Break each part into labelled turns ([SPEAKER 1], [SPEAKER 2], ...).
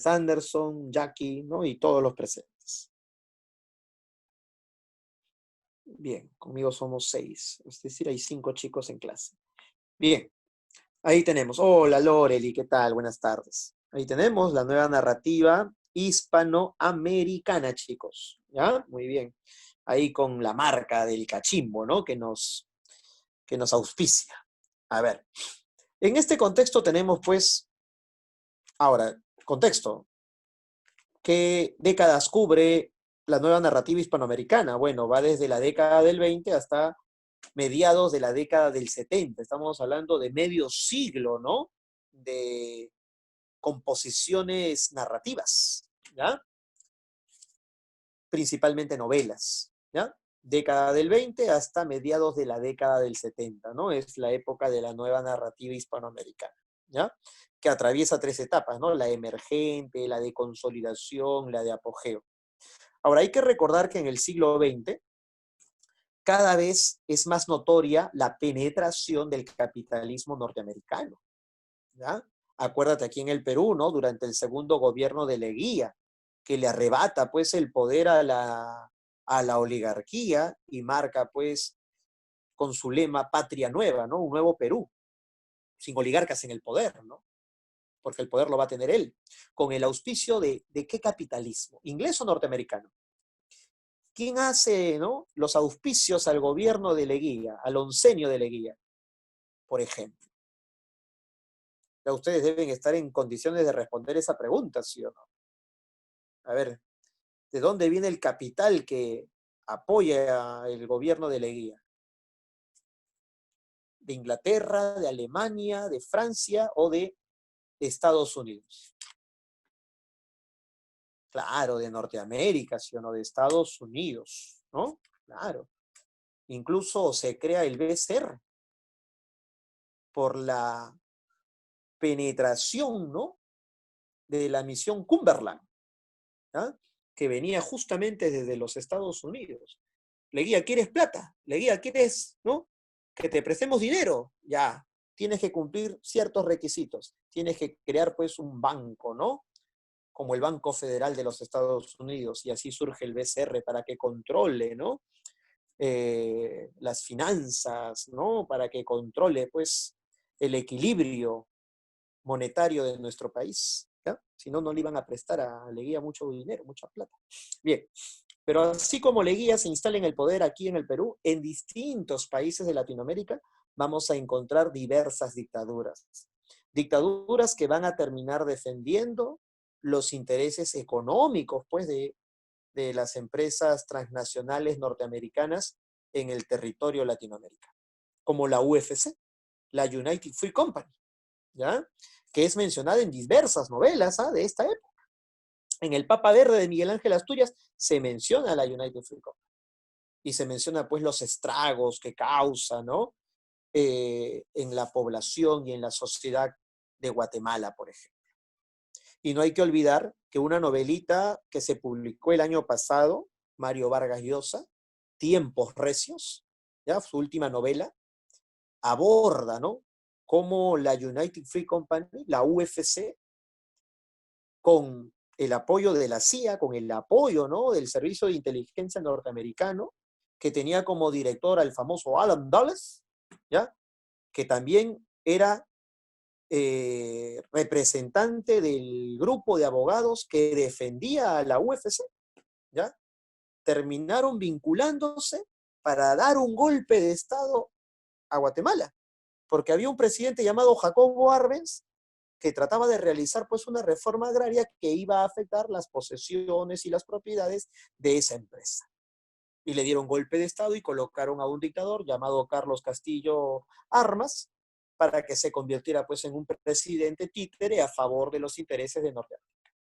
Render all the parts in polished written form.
[SPEAKER 1] tardes, Anderson, Jackie, ¿no? Y todos los presentes. Bien, conmigo somos 6, es decir, hay 5 chicos en clase. Bien, ahí tenemos. Hola, Loreli, ¿qué tal? Buenas tardes. Ahí tenemos la nueva narrativa hispanoamericana, chicos. ¿Ya? Muy bien. Ahí con la marca del cachimbo, ¿no? Que nos auspicia. A ver, en este contexto tenemos, pues, ahora, contexto. ¿Qué décadas cubre la nueva narrativa hispanoamericana? Bueno, va desde la década del 20 hasta mediados de la década del 70. Estamos hablando de medio siglo, ¿no? De composiciones narrativas, ¿ya? Principalmente novelas, ¿ya? Década del 20 hasta mediados de la década del 70, ¿no? Es la época de la nueva narrativa hispanoamericana, ¿ya? Que atraviesa 3 etapas, ¿no? La emergente, la de consolidación, la de apogeo. Ahora, hay que recordar que en el siglo XX cada vez es más notoria la penetración del capitalismo norteamericano, ¿ya? Acuérdate aquí en el Perú, ¿no? Durante el segundo gobierno de Leguía, que le arrebata pues el poder a la oligarquía y marca pues con su lema Patria Nueva, ¿no? Un nuevo Perú, sin oligarcas en el poder, ¿no? Porque el poder lo va a tener él, con el auspicio de ¿qué capitalismo? ¿Inglés o norteamericano? ¿Quién hace, ¿no? los auspicios al gobierno de Leguía, al oncenio de Leguía, por ejemplo? Ya ustedes deben estar en condiciones de responder esa pregunta, ¿sí o no? A ver, ¿de dónde viene el capital que apoya el gobierno de Leguía? ¿De Inglaterra, de Alemania, de Francia o de Estados Unidos? Claro, de Norteamérica, ¿sí o no? De Estados Unidos, ¿no? Claro. Incluso se crea el BCR por la penetración, ¿no? De la misión Cumberland, ¿ah? Que venía justamente desde los Estados Unidos. Leguía, ¿quieres plata? Leguía, ¿quieres, no? Que te prestemos dinero. Ya, tienes que cumplir ciertos requisitos. Tienes que crear, pues, un banco, ¿no? Como el Banco Federal de los Estados Unidos, y así surge el BCR para que controle, ¿no? Las finanzas, ¿no? Para que controle, pues, el equilibrio monetario de nuestro país, ¿ya? Si no, no le iban a prestar a Leguía mucho dinero, mucha plata. Bien, pero así como Leguía se instala en el poder aquí en el Perú, en distintos países de Latinoamérica vamos a encontrar diversas dictaduras. Dictaduras que van a terminar defendiendo los intereses económicos, pues, de las empresas transnacionales norteamericanas en el territorio latinoamericano, como la UFC, la United Fruit Company, ¿ya? Que es mencionada en diversas novelas, ¿ah? De esta época. En El Papa Verde de Miguel Ángel Asturias se menciona la United Fruit Company y se menciona pues los estragos que causa, ¿no? En la población y en la sociedad de Guatemala, por ejemplo. Y no hay que olvidar que una novelita que se publicó el año pasado, Mario Vargas Llosa, Tiempos Recios, ¿ya? Su última novela, aborda, ¿no? Cómo la United Fruit Company, la UFC, con el apoyo de la CIA, con el apoyo, ¿no? del Servicio de Inteligencia norteamericano, que tenía como director al famoso Alan Dulles, ¿ya? Que también era representante del grupo de abogados que defendía a la UFC, ¿ya? Terminaron vinculándose para dar un golpe de Estado a Guatemala, porque había un presidente llamado Jacobo Arbenz que trataba de realizar pues una reforma agraria que iba a afectar las posesiones y las propiedades de esa empresa. Y le dieron golpe de Estado y colocaron a un dictador llamado Carlos Castillo Armas para que se convirtiera pues en un presidente títere a favor de los intereses de Norteamérica.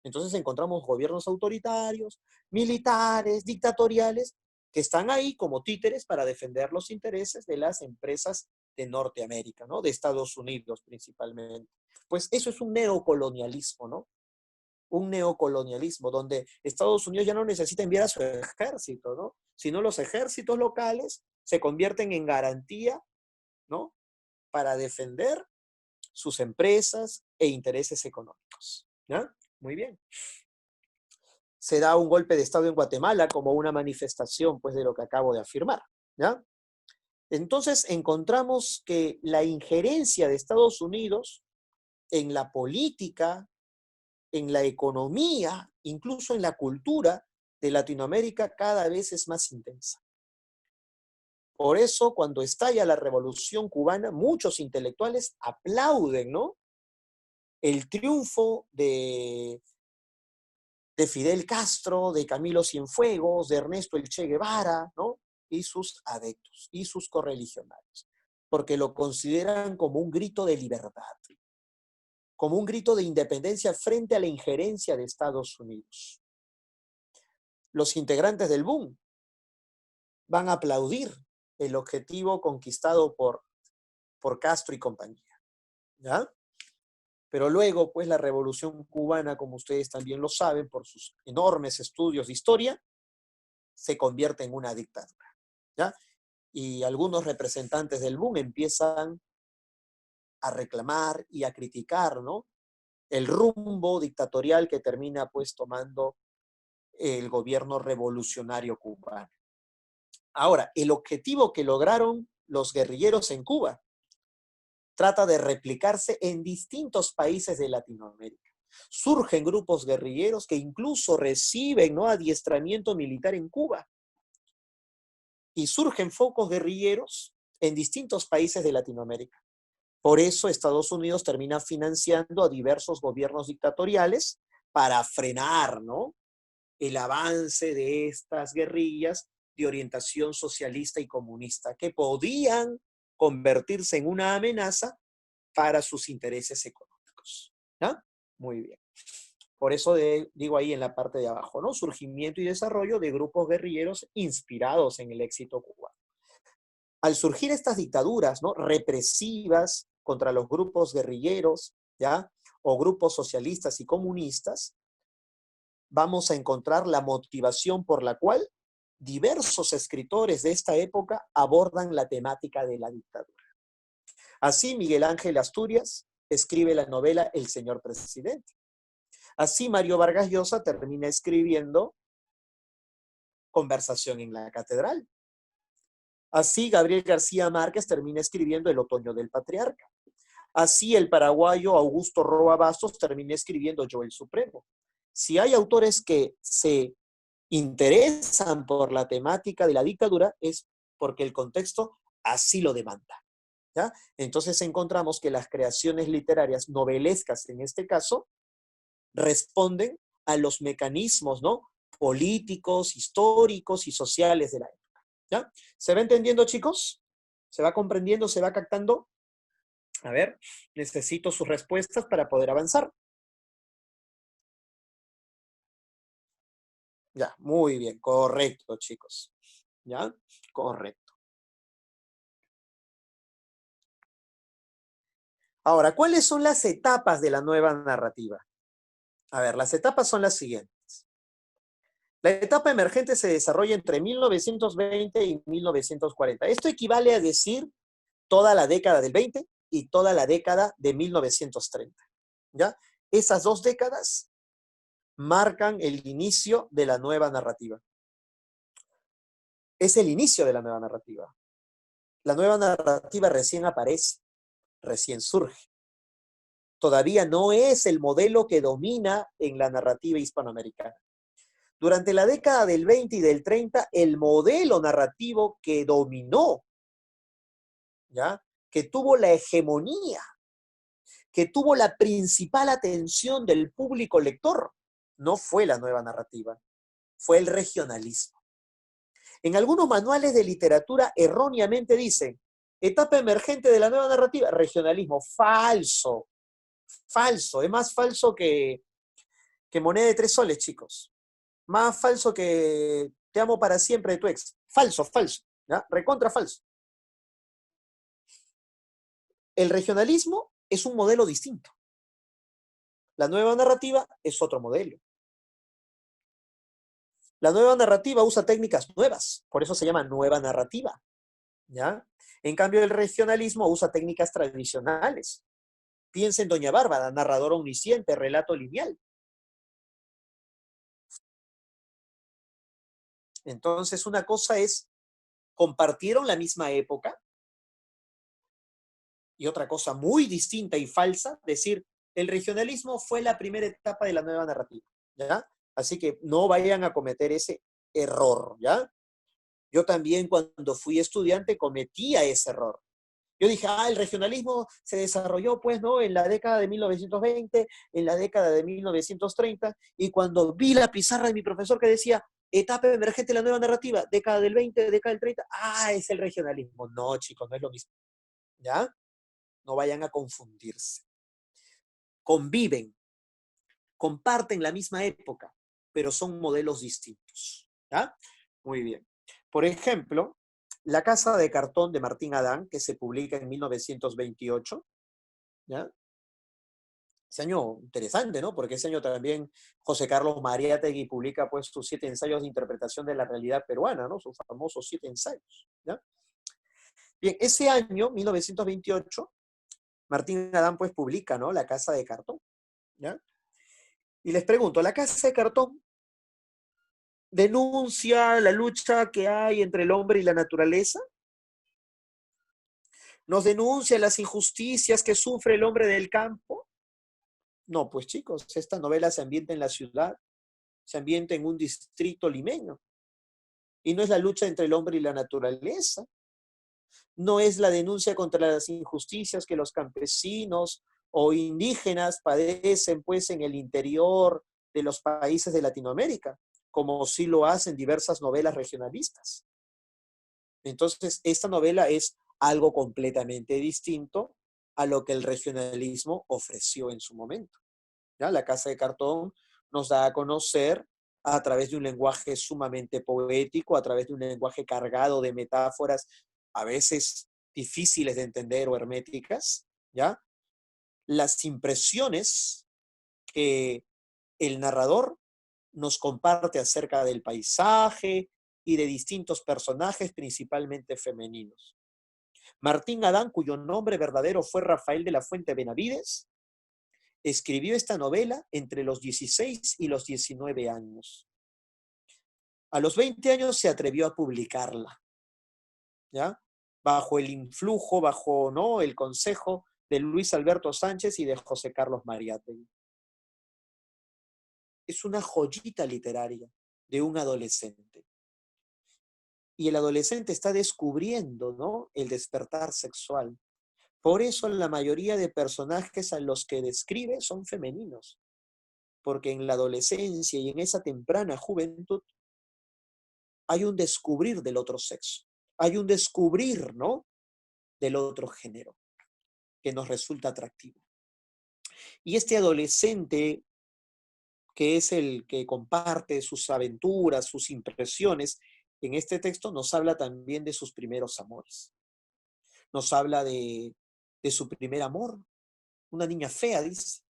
[SPEAKER 1] Entonces encontramos gobiernos autoritarios, militares, dictatoriales, que están ahí como títeres para defender los intereses de las empresas de Norteamérica, ¿no? De Estados Unidos principalmente. Pues eso es un neocolonialismo, ¿no? Un neocolonialismo donde Estados Unidos ya no necesita enviar a su ejército, ¿no? Sino los ejércitos locales se convierten en garantía, ¿no? Para defender sus empresas e intereses económicos, ¿ya? Muy bien. Se da un golpe de Estado en Guatemala como una manifestación, pues, de lo que acabo de afirmar, ¿ya? Entonces, encontramos que la injerencia de Estados Unidos en la política, en la economía, incluso en la cultura de Latinoamérica cada vez es más intensa. Por eso, cuando estalla la Revolución Cubana, muchos intelectuales aplauden, ¿no? El triunfo de Fidel Castro, de Camilo Cienfuegos, de Ernesto El Che Guevara, ¿no? Y sus adeptos, y sus correligionarios, porque lo consideran como un grito de libertad, como un grito de independencia frente a la injerencia de Estados Unidos. Los integrantes del BUN van a aplaudir el objetivo conquistado por Castro y compañía, ¿ya? Pero luego, pues, la Revolución Cubana, como ustedes también lo saben, por sus enormes estudios de historia, se convierte en una dictadura, ¿ya? Y algunos representantes del BUN empiezan a reclamar y a criticar, ¿no? El rumbo dictatorial que termina, pues, tomando el gobierno revolucionario cubano. Ahora, el objetivo que lograron los guerrilleros en Cuba trata de replicarse en distintos países de Latinoamérica. Surgen grupos guerrilleros que incluso reciben, ¿no?, adiestramiento militar en Cuba. Y surgen focos guerrilleros en distintos países de Latinoamérica. Por eso Estados Unidos termina financiando a diversos gobiernos dictatoriales para frenar, ¿no?, el avance de estas guerrillas de orientación socialista y comunista, que podían convertirse en una amenaza para sus intereses económicos. ¿Ya? Muy bien. Por eso digo ahí en la parte de abajo, ¿no? Surgimiento y desarrollo de grupos guerrilleros inspirados en el éxito cubano. Al surgir estas dictaduras, ¿no?, represivas contra los grupos guerrilleros, ¿ya?, o grupos socialistas y comunistas, vamos a encontrar la motivación por la cual diversos escritores de esta época abordan la temática de la dictadura. Así, Miguel Ángel Asturias escribe la novela El Señor Presidente. Así, Mario Vargas Llosa termina escribiendo Conversación en la Catedral. Así, Gabriel García Márquez termina escribiendo El Otoño del Patriarca. Así, el paraguayo Augusto Roa Bastos termina escribiendo Yo el Supremo. Si hay autores que se interesan por la temática de la dictadura, es porque el contexto así lo demanda, ¿ya? Entonces encontramos que las creaciones literarias novelescas, en este caso, responden a los mecanismos, ¿no?, políticos, históricos y sociales de la época, ¿ya? ¿Se va entendiendo, chicos? ¿Se va comprendiendo? ¿Se va captando? A ver, necesito sus respuestas para poder avanzar. Ya, muy bien, correcto, chicos. ¿Ya? Correcto. Ahora, ¿cuáles son las etapas de la nueva narrativa? A ver, las etapas son las siguientes. La etapa emergente se desarrolla entre 1920 y 1940. Esto equivale a decir toda la década del 20 y toda la década de 1930. ¿Ya? Esas dos décadas marcan el inicio de la nueva narrativa. Es el inicio de la nueva narrativa. La nueva narrativa recién aparece, recién surge. Todavía no es el modelo que domina en la narrativa hispanoamericana. Durante la década del 20 y del 30, el modelo narrativo que dominó, ¿ya?, que tuvo la hegemonía, que tuvo la principal atención del público lector, no fue la nueva narrativa, fue el regionalismo. En algunos manuales de literatura erróneamente dicen, etapa emergente de la nueva narrativa, regionalismo. Falso, falso, es más falso que moneda de 3 soles, chicos. Más falso que te amo para siempre de tu ex. Falso, falso, ¿ya? Recontra falso. El regionalismo es un modelo distinto. La nueva narrativa es otro modelo. La nueva narrativa usa técnicas nuevas, por eso se llama nueva narrativa, ¿ya? En cambio, el regionalismo usa técnicas tradicionales. Piensa en Doña Bárbara, narradora omnisciente, relato lineal. Entonces, una cosa es, compartieron la misma época, y otra cosa muy distinta y falsa, decir, el regionalismo fue la primera etapa de la nueva narrativa, ¿ya? Así que no vayan a cometer ese error, ¿ya? Yo también cuando fui estudiante cometía ese error. Yo dije, el regionalismo se desarrolló, pues, ¿no? En la década de 1920, en la década de 1930, y cuando vi la pizarra de mi profesor que decía, etapa emergente de la nueva narrativa, década del 20, década del 30, es el regionalismo. No, chicos, no es lo mismo, ¿ya? No vayan a confundirse. Conviven, comparten la misma época, pero son modelos distintos, ¿ya? Muy bien. Por ejemplo, La Casa de Cartón de Martín Adán, que se publica en 1928, ¿ya? Ese año interesante, ¿no? Porque ese año también José Carlos Mariátegui publica pues sus 7 ensayos de interpretación de la realidad peruana, ¿no? Sus famosos 7 ensayos, ¿ya? Bien, ese año, 1928, Martín Adán pues publica, ¿no? La Casa de Cartón, ¿ya? Y les pregunto, ¿La Casa de Cartón denuncia la lucha que hay entre el hombre y la naturaleza? ¿Nos denuncia las injusticias que sufre el hombre del campo? No, pues chicos, esta novela se ambienta en la ciudad, se ambienta en un distrito limeño. Y no es la lucha entre el hombre y la naturaleza, no es la denuncia contra las injusticias que los campesinos o indígenas padecen pues en el interior de los países de Latinoamérica, como sí lo hacen diversas novelas regionalistas. Entonces, esta novela es algo completamente distinto a lo que el regionalismo ofreció en su momento. ¿Ya? La Casa de Cartón nos da a conocer a través de un lenguaje sumamente poético, a través de un lenguaje cargado de metáforas, a veces difíciles de entender o herméticas, ¿ya? Las impresiones que el narrador nos comparte acerca del paisaje y de distintos personajes, principalmente femeninos. Martín Adán, cuyo nombre verdadero fue Rafael de la Fuente Benavides, escribió esta novela entre los 16 y los 19 años. A los 20 años se atrevió a publicarla, ¿ya? Bajo el influjo, bajo, ¿no?, el consejo de Luis Alberto Sánchez y de José Carlos Mariátegui. Es una joyita literaria de un adolescente. Y el adolescente está descubriendo, ¿no?, el despertar sexual. Por eso la mayoría de personajes a los que describe son femeninos, porque en la adolescencia y en esa temprana juventud hay un descubrir del otro sexo, hay un descubrir, ¿no?, del otro género que nos resulta atractivo. Y este adolescente, que es el que comparte sus aventuras, sus impresiones, en este texto nos habla también de sus primeros amores. Nos habla de su primer amor, una niña fea, dice.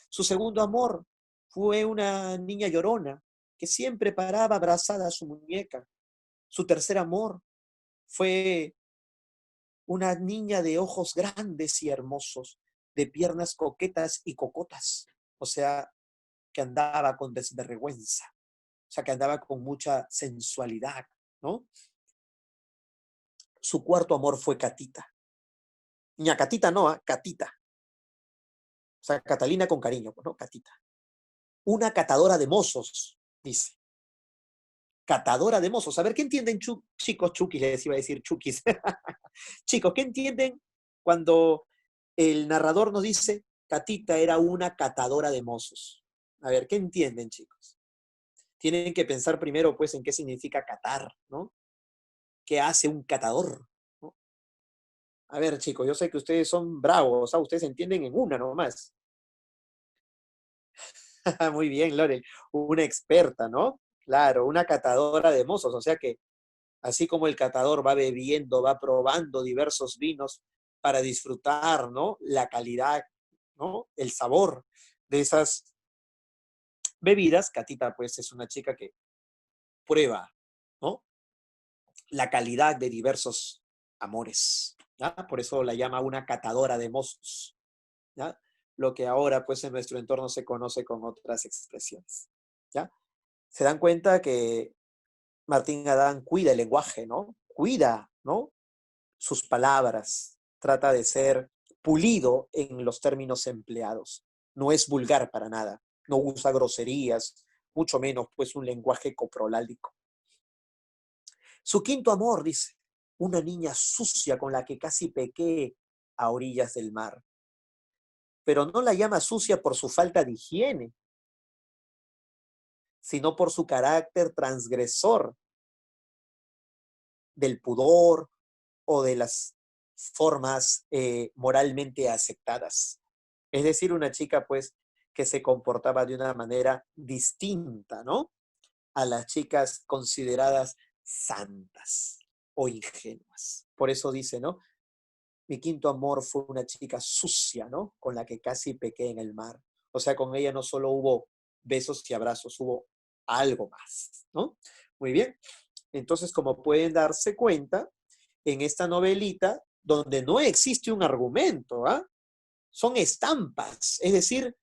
[SPEAKER 1] Su segundo amor fue una niña llorona que siempre paraba abrazada a su muñeca. Su tercer amor fue una niña de ojos grandes y hermosos, de piernas coquetas y cocotas, o sea, que andaba con desvergüenza, o sea, que andaba con mucha sensualidad, ¿no? Su cuarto amor fue Catita. Niña Catita no, Catita. O sea, Catalina con cariño, ¿no? Catita. Una catadora de mozos, dice. Catadora de mozos. A ver, ¿qué entienden chicos chukis? Les iba a decir chukis. Chicos, ¿qué entienden cuando el narrador nos dice Catita era una catadora de mozos? A ver, ¿qué entienden, chicos? Tienen que pensar primero, pues, en qué significa catar, ¿no? ¿Qué hace un catador? ¿No? A ver, chicos, yo sé que ustedes son bravos, o sea, ustedes entienden en una nomás. Muy bien, Lore, una experta, ¿no? Claro, una catadora de mozos, o sea que así como el catador va bebiendo, va probando diversos vinos para disfrutar, ¿no?, la calidad, ¿no?, el sabor de esas bebidas, Catita pues es una chica que prueba, ¿no?, la calidad de diversos amores, ¿ya? Por eso la llama una catadora de mozos, ¿ya? Lo que ahora pues en nuestro entorno se conoce con otras expresiones, ¿ya? Se dan cuenta que Martín Adán cuida el lenguaje, ¿no? Cuida, ¿no? Sus palabras, trata de ser pulido en los términos empleados. No es vulgar para nada, no usa groserías, mucho menos pues un lenguaje coprolálico. Su quinto amor, dice, una niña sucia con la que casi pequé a orillas del mar. Pero no la llama sucia por su falta de higiene, sino por su carácter transgresor del pudor o de las formas moralmente aceptadas. Es decir, una chica pues que se comportaba de una manera distinta, ¿no? A las chicas consideradas santas o ingenuas. Por eso dice, ¿no? Mi quinto amor fue una chica sucia, ¿no? Con la que casi pequé en el mar. O sea, con ella no solo hubo besos y abrazos, hubo algo más, ¿no? Muy bien. Entonces, como pueden darse cuenta, en esta novelita, donde no existe un argumento, ¿ah? Son estampas, es decir,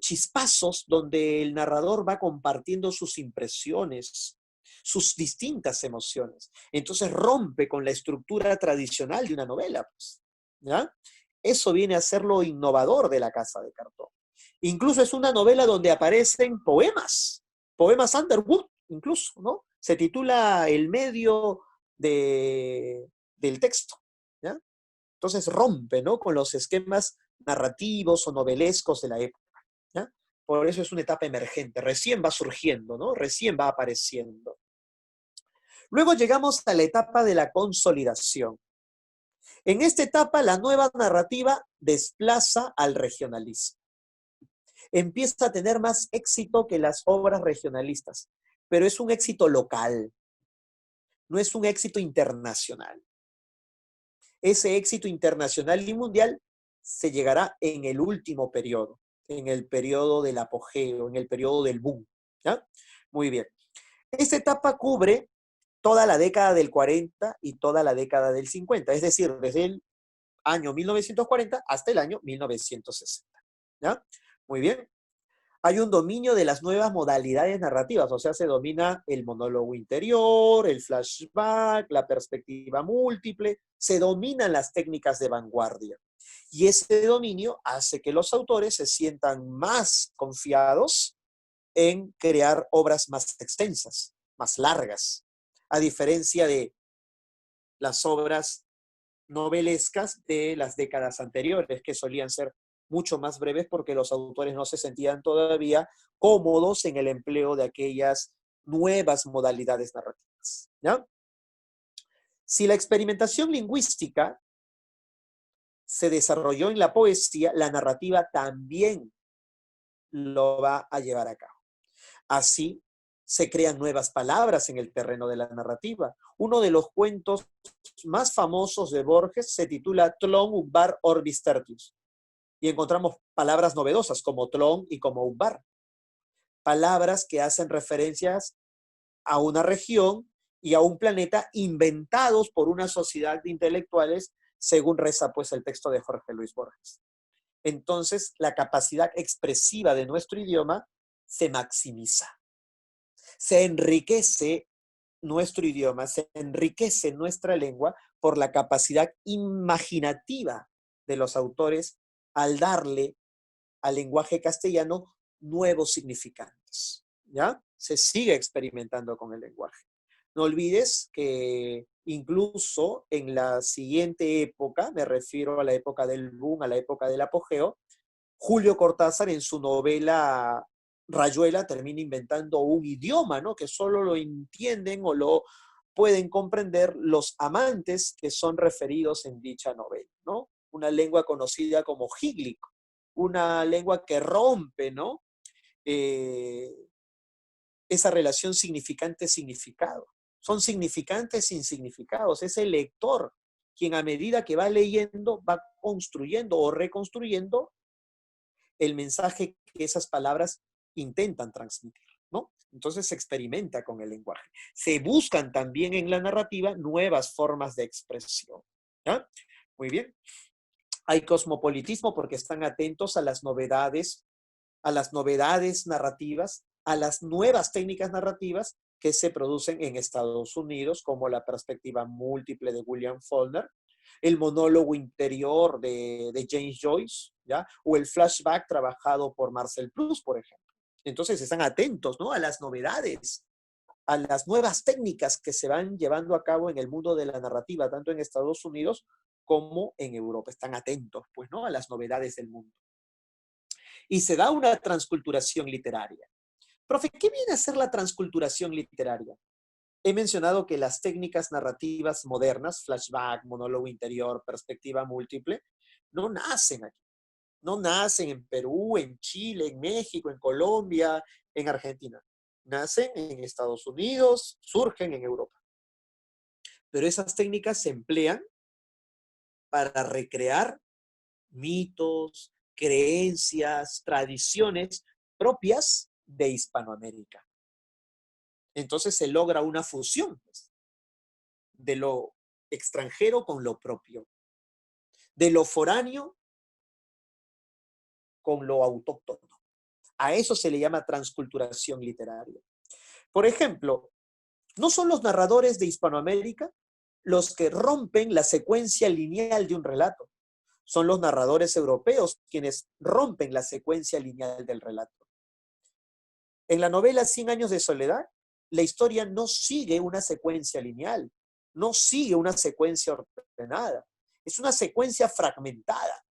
[SPEAKER 1] chispazos donde el narrador va compartiendo sus impresiones, sus distintas emociones. Entonces rompe con la estructura tradicional de una novela, pues, ¿ya? Eso viene a ser lo innovador de La Casa de Cartón. Incluso es una novela donde aparecen poemas, poemas Underwood, incluso, ¿no? Se titula El medio del texto, ¿ya? Entonces rompe, ¿no? Con los esquemas narrativos o novelescos de la época, ¿ya? Por eso es una etapa emergente, recién va surgiendo, ¿no? Recién va apareciendo. Luego llegamos a la etapa de la consolidación. En esta etapa, la nueva narrativa desplaza al regionalismo. Empieza a tener más éxito que las obras regionalistas, pero es un éxito local, no es un éxito internacional. Ese éxito internacional y mundial se llegará en el último periodo, en el periodo del apogeo, en el periodo del boom, ¿ya? Muy bien. Esta etapa cubre toda la década del 40 y toda la década del 50, es decir, desde el año 1940 hasta el año 1960, ¿ya? Muy bien. Hay un dominio de las nuevas modalidades narrativas, o sea, se domina el monólogo interior, el flashback, la perspectiva múltiple, se dominan las técnicas de vanguardia. Y ese dominio hace que los autores se sientan más confiados en crear obras más extensas, más largas, a diferencia de las obras novelescas de las décadas anteriores, que solían ser mucho más breves porque los autores no se sentían todavía cómodos en el empleo de aquellas nuevas modalidades narrativas, ¿ya? Si la experimentación lingüística se desarrolló en la poesía, la narrativa también lo va a llevar a cabo. Así se crean nuevas palabras en el terreno de la narrativa. Uno de los cuentos más famosos de Borges se titula Tlön Uqbar Orbis Tertius. Y encontramos palabras novedosas como Tlön y como Uqbar. Palabras que hacen referencias a una región y a un planeta inventados por una sociedad de intelectuales, según reza pues el texto de Jorge Luis Borges. Entonces, la capacidad expresiva de nuestro idioma se maximiza. Se enriquece nuestro idioma, se enriquece nuestra lengua por la capacidad imaginativa de los autores al darle al lenguaje castellano nuevos significantes, ¿ya? Se sigue experimentando con el lenguaje. No olvides que incluso en la siguiente época, me refiero a la época del boom, a la época del apogeo, Julio Cortázar en su novela Rayuela termina inventando un idioma, ¿no? Que solo lo entienden o lo pueden comprender los amantes que son referidos en dicha novela, ¿no? Una lengua conocida como híglico, una lengua que rompe, ¿no? Eh, esa relación significante-significado. Son significantes sin significados. Es el lector quien a medida que va leyendo va construyendo o reconstruyendo el mensaje que esas palabras intentan transmitir, ¿no? Entonces se experimenta con el lenguaje. Se buscan también en la narrativa nuevas formas de expresión, ¿ya? Muy bien. Hay cosmopolitismo porque están atentos a las novedades narrativas, a las nuevas técnicas narrativas que se producen en Estados Unidos, como la perspectiva múltiple de William Faulkner, el monólogo interior de James Joyce, ¿ya? O el flashback trabajado por Marcel Proust, por ejemplo. Entonces están atentos, ¿no?, a las novedades, a las nuevas técnicas que se van llevando a cabo en el mundo de la narrativa, tanto en Estados Unidos como en Europa. Están atentos, pues, ¿no?, a las novedades del mundo. Y se da una transculturación literaria. Profe, ¿qué viene a ser la transculturación literaria? He mencionado que las técnicas narrativas modernas, flashback, monólogo interior, perspectiva múltiple, no nacen aquí. No nacen en Perú, en Chile, en México, en Colombia, en Argentina. Nacen en Estados Unidos, surgen en Europa. Pero esas técnicas se emplean para recrear mitos, creencias, tradiciones propias de Hispanoamérica. Entonces se logra una fusión, pues, de lo extranjero con lo propio, de lo foráneo con lo autóctono. A eso se le llama transculturación literaria. Por ejemplo, no son los narradores de Hispanoamérica los que rompen la secuencia lineal de un relato. Son los narradores europeos quienes rompen la secuencia lineal del relato. En la novela 100 años de soledad, la historia no sigue una secuencia lineal, no sigue una secuencia ordenada, es una secuencia fragmentada.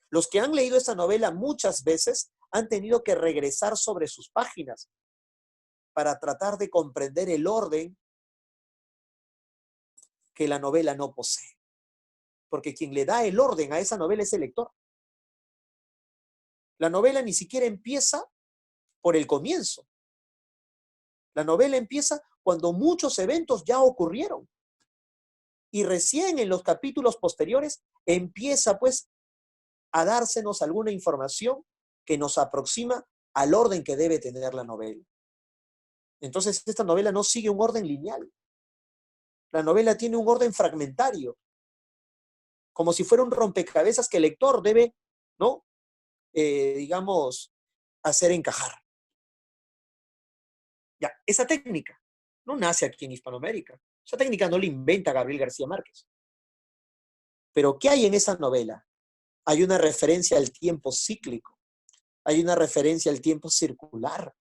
[SPEAKER 1] Los que han leído esta novela muchas veces han tenido que regresar sobre sus páginas para tratar de comprender el orden que la novela no posee. Porque quien le da el orden a esa novela es el lector. La novela ni siquiera empieza por el comienzo. La novela empieza cuando muchos eventos ya ocurrieron. Y recién en los capítulos posteriores empieza, pues, a dársenos alguna información que nos aproxima al orden que debe tener la novela. Entonces, esta novela no sigue un orden lineal. La novela tiene un orden fragmentario, como si fuera un rompecabezas que el lector debe, ¿no?, digamos, hacer encajar. Ya, esa técnica no nace aquí en Hispanoamérica. Esa técnica no la inventa Gabriel García Márquez. Pero ¿qué hay en esa novela? Hay una referencia al tiempo cíclico, hay una referencia al tiempo circular.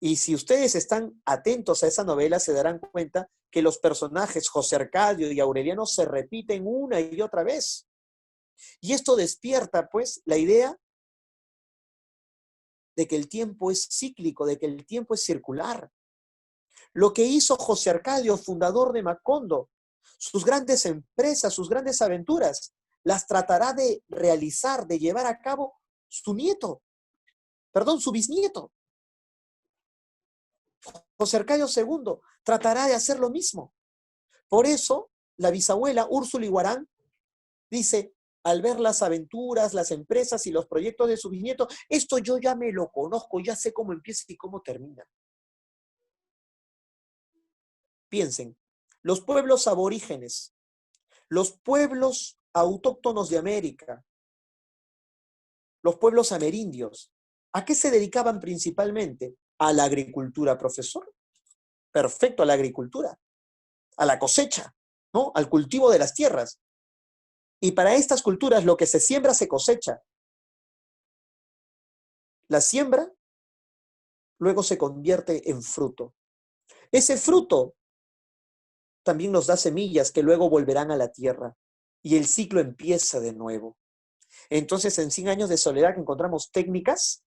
[SPEAKER 1] Y si ustedes están atentos a esa novela, se darán cuenta que los personajes José Arcadio y Aureliano se repiten una y otra vez. Y esto despierta, pues, la idea de que el tiempo es cíclico, de que el tiempo es circular. Lo que hizo José Arcadio, fundador de Macondo, sus grandes empresas, sus grandes aventuras, las tratará de realizar, de llevar a cabo su bisnieto. José Arcadio II tratará de hacer lo mismo. Por eso, la bisabuela Úrsula Iguarán dice, al ver las aventuras, las empresas y los proyectos de su bisnieto, esto yo ya me lo conozco, ya sé cómo empieza y cómo termina. Piensen, los pueblos aborígenes, los pueblos autóctonos de América, los pueblos amerindios, ¿a qué se dedicaban principalmente? A la agricultura, profesor. Perfecto, a la agricultura, a la cosecha, ¿no?, al cultivo de las tierras. Y para estas culturas lo que se siembra se cosecha. La siembra luego se convierte en fruto. Ese fruto también nos da semillas que luego volverán a la tierra y el ciclo empieza de nuevo. Entonces, en 100 años de soledad encontramos técnicas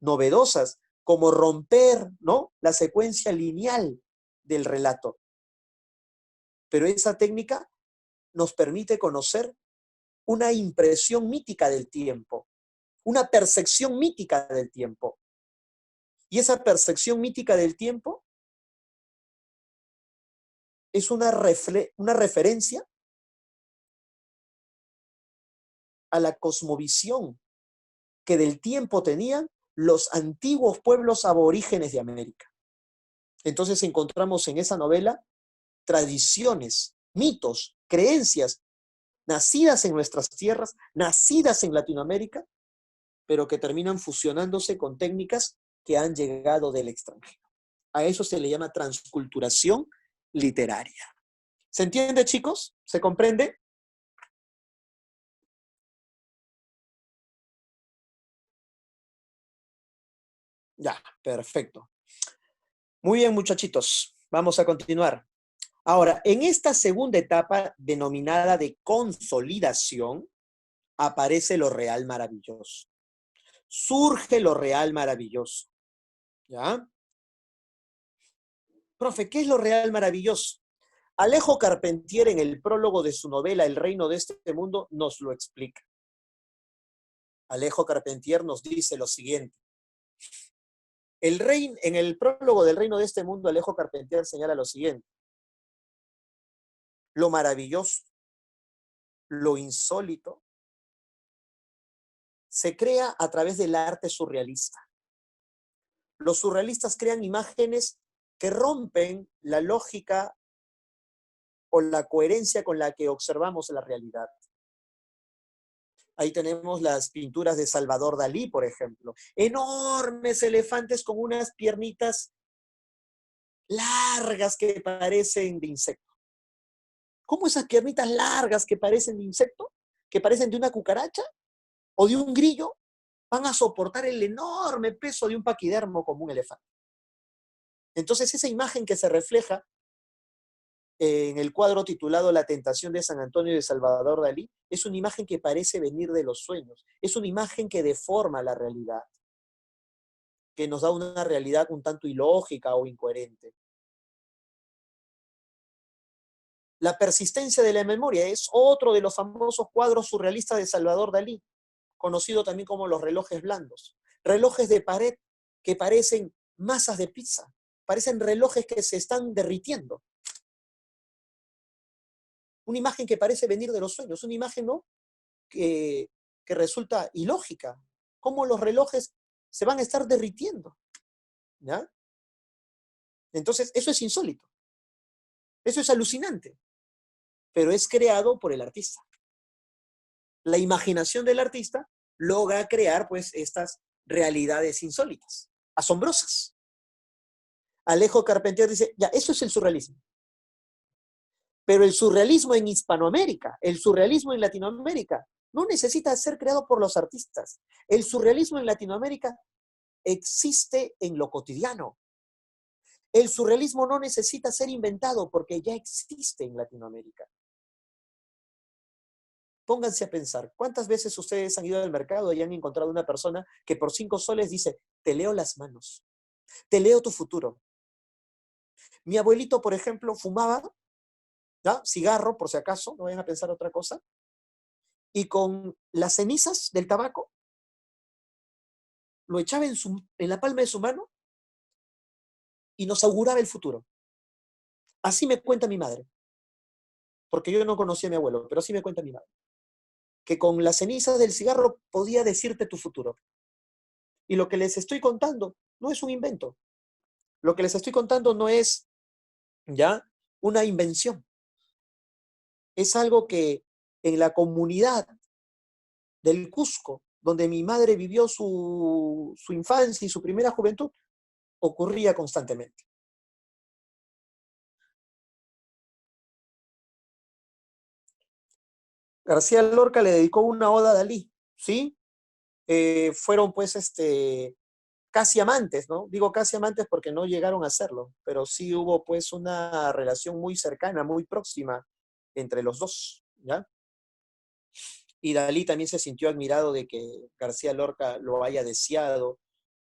[SPEAKER 1] novedosas como romper, ¿no?, la secuencia lineal del relato. Pero esa técnica nos permite conocer una impresión mítica del tiempo, una percepción mítica del tiempo. Y esa percepción mítica del tiempo es una referencia a la cosmovisión que del tiempo tenían los antiguos pueblos aborígenes de América. Entonces encontramos en esa novela tradiciones, mitos, creencias, nacidas en nuestras tierras, nacidas en Latinoamérica, pero que terminan fusionándose con técnicas que han llegado del extranjero. A eso se le llama transculturación literaria. ¿Se entiende, chicos? ¿Se comprende? Ya, perfecto. Muy bien, muchachitos. Vamos a continuar. Ahora, en esta segunda etapa denominada de consolidación, aparece lo real maravilloso. Surge lo real maravilloso. ¿Ya? Profe, ¿qué es lo real maravilloso? Alejo Carpentier, en el prólogo de su novela El reino de este mundo, nos lo explica. Alejo Carpentier nos dice lo siguiente. En el prólogo del reino de este mundo, Alejo Carpentier señala lo siguiente. Lo maravilloso, lo insólito, se crea a través del arte surrealista. Los surrealistas crean imágenes que rompen la lógica o la coherencia con la que observamos la realidad. Ahí tenemos las pinturas de Salvador Dalí, por ejemplo. Enormes elefantes con unas piernitas largas que parecen de insecto. ¿Cómo esas piernitas largas que parecen de insecto? ¿Que parecen de una cucaracha o de un grillo? Van a soportar el enorme peso de un paquidermo como un elefante. Entonces, esa imagen que se refleja en el cuadro titulado La tentación de San Antonio de Salvador Dalí, es una imagen que parece venir de los sueños, es una imagen que deforma la realidad, que nos da una realidad un tanto ilógica o incoherente. La persistencia de la memoria es otro de los famosos cuadros surrealistas de Salvador Dalí, conocido también como los relojes blandos. Relojes de pared que parecen masas de pizza, parecen relojes que se están derritiendo. Una imagen que parece venir de los sueños, una imagen, ¿no?, que resulta ilógica. ¿Cómo los relojes se van a estar derritiendo? ¿Ya? Entonces, eso es insólito. Eso es alucinante. Pero es creado por el artista. La imaginación del artista logra crear, pues, estas realidades insólitas, asombrosas. Alejo Carpentier dice, ya, eso es el surrealismo. Pero el surrealismo en Hispanoamérica, el surrealismo en Latinoamérica, no necesita ser creado por los artistas. El surrealismo en Latinoamérica existe en lo cotidiano. El surrealismo no necesita ser inventado porque ya existe en Latinoamérica. Pónganse a pensar, ¿cuántas veces ustedes han ido al mercado y han encontrado una persona que por 5 soles dice, te leo las manos, te leo tu futuro? Mi abuelito, por ejemplo, fumaba, ¿ya?, cigarro, por si acaso, no vayan a pensar otra cosa, y con las cenizas del tabaco lo echaba en la palma de su mano y nos auguraba el futuro. Así me cuenta mi madre, porque yo no conocía a mi abuelo, pero así me cuenta mi madre, que con las cenizas del cigarro podía decirte tu futuro. Y lo que les estoy contando no es un invento. Lo que les estoy contando no es, ¿ya?, una invención. Es algo que en la comunidad del Cusco, donde mi madre vivió su infancia y su primera juventud, ocurría constantemente. García Lorca le dedicó una oda a Dalí, ¿sí? Fueron pues casi amantes, ¿no? Digo casi amantes porque no llegaron a serlo, pero sí hubo pues una relación muy cercana, muy próxima entre los dos, ¿ya? Y Dalí también se sintió admirado de que García Lorca lo haya deseado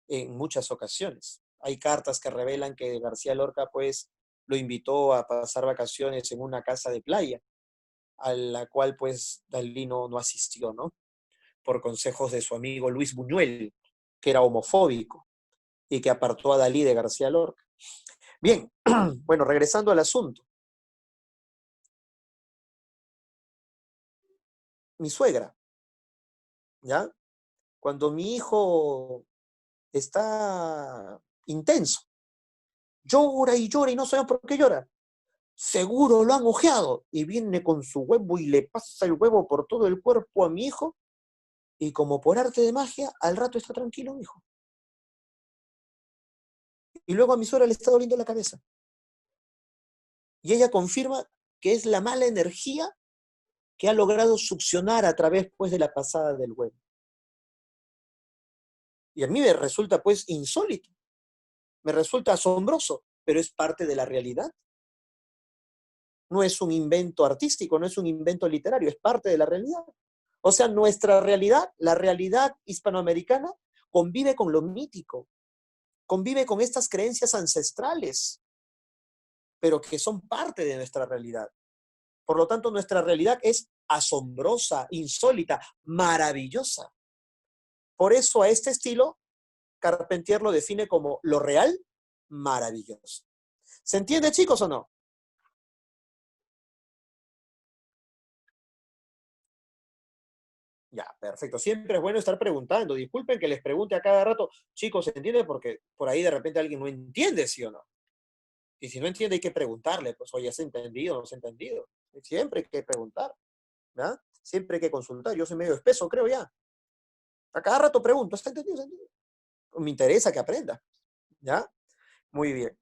[SPEAKER 1] en muchas ocasiones. Hay cartas que revelan que García Lorca pues lo invitó a pasar vacaciones en una casa de playa, a la cual pues Dalí no asistió, ¿no? Por consejos de su amigo Luis Buñuel, que era homofóbico y que apartó a Dalí de García Lorca. Bien, bueno, regresando al asunto. Mi suegra, ¿ya? Cuando mi hijo está intenso, llora y no sabe por qué llora. Seguro lo han ojeado. Y viene con su huevo y le pasa el huevo por todo el cuerpo a mi hijo. Y como por arte de magia, al rato está tranquilo mi hijo. Y luego a mi suegra le está doliendo la cabeza. Y ella confirma que es la mala energía que ha logrado succionar a través, pues, de la pasada del huevo. Y a mí me resulta, pues, insólito, me resulta asombroso, pero es parte de la realidad. No es un invento artístico, no es un invento literario, es parte de la realidad. O sea, nuestra realidad, la realidad hispanoamericana, convive con lo mítico, convive con estas creencias ancestrales, pero que son parte de nuestra realidad. Por lo tanto, nuestra realidad es asombrosa, insólita, maravillosa. Por eso a este estilo, Carpentier lo define como lo real, maravilloso. ¿Se entiende, chicos, o no? Ya, perfecto. Siempre es bueno estar preguntando. Disculpen que les pregunte a cada rato, chicos, ¿se entiende? Porque por ahí de repente alguien no entiende, ¿sí o no? Y si no entiende, hay que preguntarle, pues, oye, ¿has entendido o no has entendido? Siempre hay que preguntar, ¿verdad? Siempre hay que consultar. Yo soy medio espeso, creo ya. A cada rato pregunto, ¿has entendido? ¿Has entendido? Me interesa que aprenda, ¿ya? Muy bien.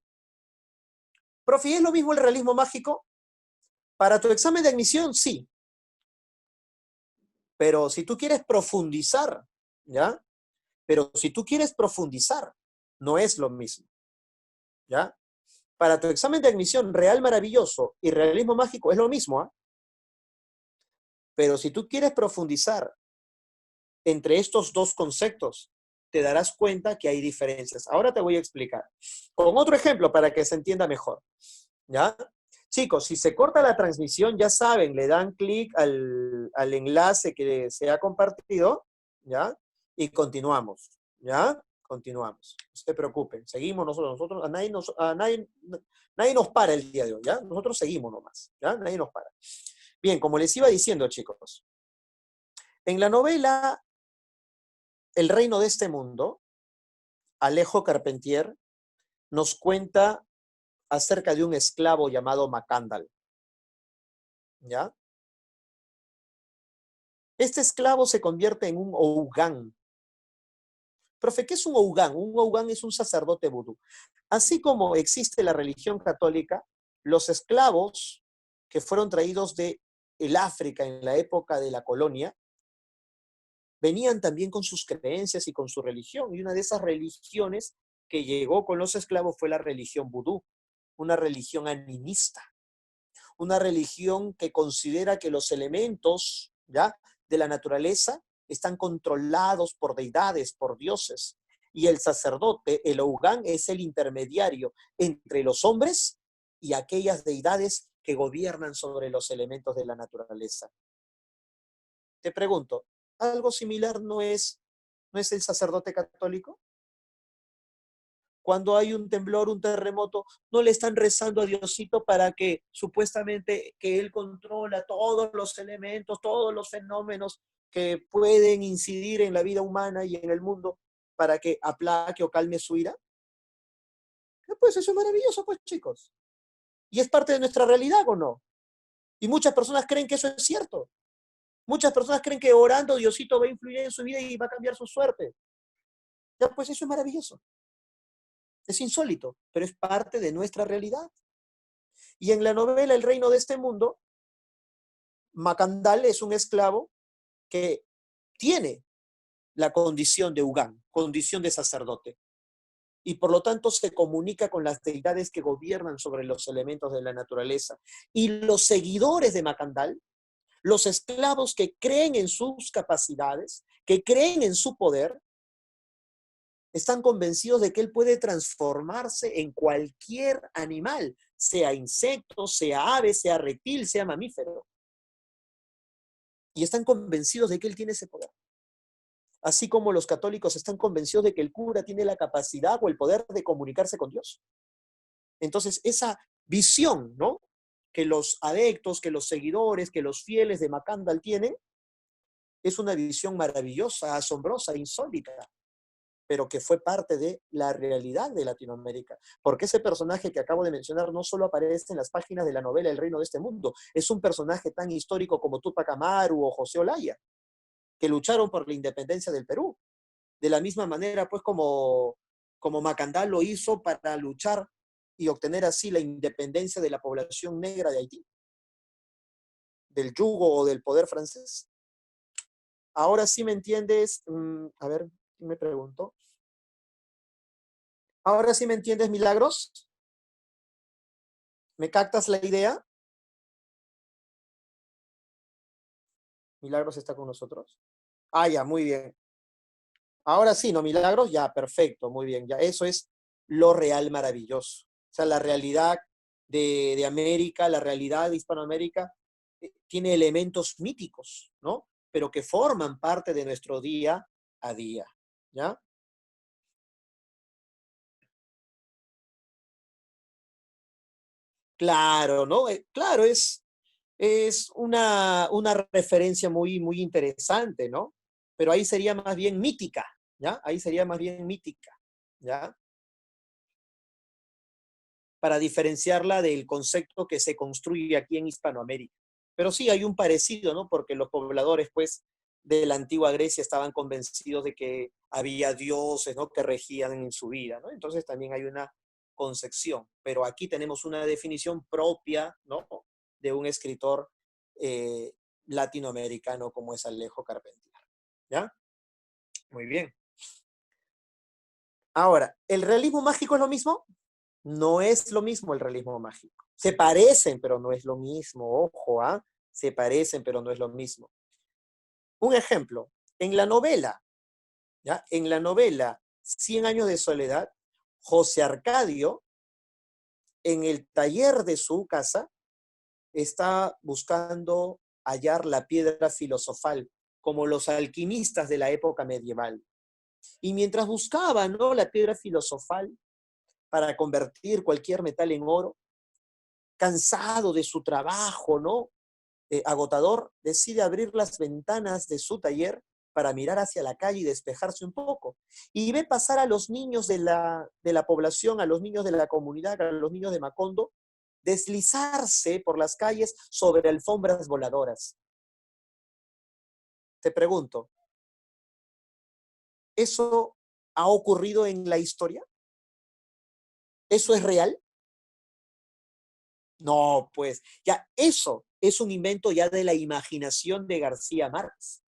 [SPEAKER 1] Profe, ¿es lo mismo el realismo mágico? Para tu examen de admisión, sí. Pero si tú quieres profundizar, ¿ya? Pero si tú quieres profundizar, no es lo mismo, ¿ya? Para tu examen de admisión, real maravilloso y realismo mágico es lo mismo, ¿ah? Pero si tú quieres profundizar entre estos dos conceptos, te darás cuenta que hay diferencias. Ahora te voy a explicar. Con otro ejemplo para que se entienda mejor, ¿ya? Chicos, si se corta la transmisión, ya saben, le dan clic al enlace que se ha compartido, ¿ya? Y continuamos, ¿ya? Continuamos. No se preocupen, seguimos nosotros nadie nos para el día de hoy, ¿ya? Nosotros seguimos nomás, ¿ya? Nadie nos para. Bien, como les iba diciendo, chicos, en la novela El reino de este mundo, Alejo Carpentier nos cuenta acerca de un esclavo llamado Macandal, ¿ya? Este esclavo se convierte en un Ougán. Profe, ¿qué es un Ougán? Un Ougán es un sacerdote vudú. Así como existe la religión católica, los esclavos que fueron traídos de el África en la época de la colonia, venían también con sus creencias y con su religión. Y una de esas religiones que llegó con los esclavos fue la religión vudú, una religión animista, una religión que considera que los elementos, ¿ya?, de la naturaleza están controlados por deidades, por dioses. Y el sacerdote, el Ougán, es el intermediario entre los hombres y aquellas deidades que gobiernan sobre los elementos de la naturaleza. Te pregunto, ¿algo similar no es el sacerdote católico? Cuando hay un temblor, un terremoto, no le están rezando a Diosito para que supuestamente que Él controla todos los elementos, todos los fenómenos que pueden incidir en la vida humana y en el mundo para que aplaque o calme su ira. Pues eso es maravilloso, pues chicos. Y es parte de nuestra realidad, ¿o no? Y muchas personas creen que eso es cierto. Muchas personas creen que orando Diosito va a influir en su vida y va a cambiar su suerte. Ya, pues eso es maravilloso. Es insólito, pero es parte de nuestra realidad. Y en la novela El reino de este mundo, Macandal es un esclavo que tiene la condición de Ugán, condición de sacerdote, y por lo tanto se comunica con las deidades que gobiernan sobre los elementos de la naturaleza. Y los seguidores de Macandal, los esclavos que creen en sus capacidades, que creen en su poder, están convencidos de que él puede transformarse en cualquier animal, sea insecto, sea ave, sea reptil, sea mamífero. Y están convencidos de que él tiene ese poder. Así como los católicos están convencidos de que el cura tiene la capacidad o el poder de comunicarse con Dios. Entonces, esa visión, ¿no?, que los adeptos, que los seguidores, que los fieles de Macandal tienen, es una visión maravillosa, asombrosa, insólita, pero que fue parte de la realidad de Latinoamérica. Porque ese personaje que acabo de mencionar no solo aparece en las páginas de la novela El reino de este mundo, es un personaje tan histórico como Túpac Amaru o José Olaya, que lucharon por la independencia del Perú. De la misma manera, pues, como como Macandá lo hizo para luchar y obtener así la independencia de la población negra de Haití, del yugo o del poder francés. Ahora sí me entiendes, a ver, me pregunto. Ahora sí me entiendes, Milagros. ¿Me captas la idea? Milagros está con nosotros. Ah, ya, muy bien. Ahora sí, ¿no, Milagros? Ya, perfecto, muy bien. Ya, eso es lo real maravilloso. O sea, la realidad de América, la realidad de Hispanoamérica, tiene elementos míticos, ¿no? Pero que forman parte de nuestro día a día, ¿ya? Claro, ¿no? Claro, es una referencia muy, muy interesante, ¿no? Pero ahí sería más bien mítica, ¿ya? Ahí sería más bien mítica, ¿ya? Para diferenciarla del concepto que se construye aquí en Hispanoamérica. Pero sí hay un parecido, ¿no? Porque los pobladores, pues, de la antigua Grecia estaban convencidos de que había dioses, ¿no? Que regían en su vida, ¿no? Entonces también hay una concepción. Pero aquí tenemos una definición propia, ¿no? De un escritor eh, latinoamericano como es Alejo Carpentier. ¿Ya? Muy bien. Ahora, ¿el realismo mágico es lo mismo? No es lo mismo el realismo mágico. Se parecen, pero no es lo mismo. Ojo, ¿ah? Se parecen, pero no es lo mismo. Un ejemplo, en la novela, ¿ya? En la novela Cien años de soledad, José Arcadio, en el taller de su casa, está buscando hallar la piedra filosofal, como los alquimistas de la época medieval. Y mientras buscaba, ¿no? La piedra filosofal para convertir cualquier metal en oro, cansado de su trabajo, ¿no? Agotador, decide abrir las ventanas de su taller para mirar hacia la calle y despejarse un poco. Y ve pasar a los niños de la población, a los niños de la comunidad, a los niños de Macondo, deslizarse por las calles sobre alfombras voladoras. Te pregunto, ¿eso ha ocurrido en la historia? ¿Eso es real? No, pues ya eso es un invento ya de la imaginación de García Márquez.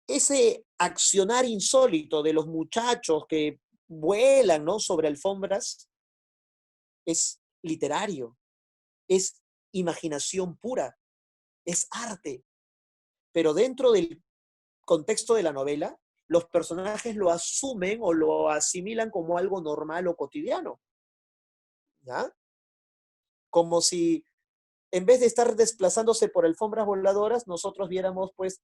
[SPEAKER 1] Ese accionar insólito de los muchachos que vuelan, ¿no? Sobre alfombras es literario, es imaginación pura, es arte. Pero dentro del contexto de la novela, los personajes lo asumen o lo asimilan como algo normal o cotidiano, ¿ya? Como si en vez de estar desplazándose por alfombras voladoras, nosotros viéramos pues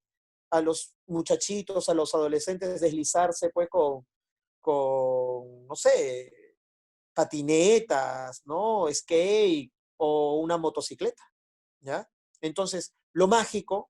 [SPEAKER 1] a los muchachitos, a los adolescentes deslizarse pues no sé, patinetas, ¿no? Skate o una motocicleta, ¿ya? Entonces, lo mágico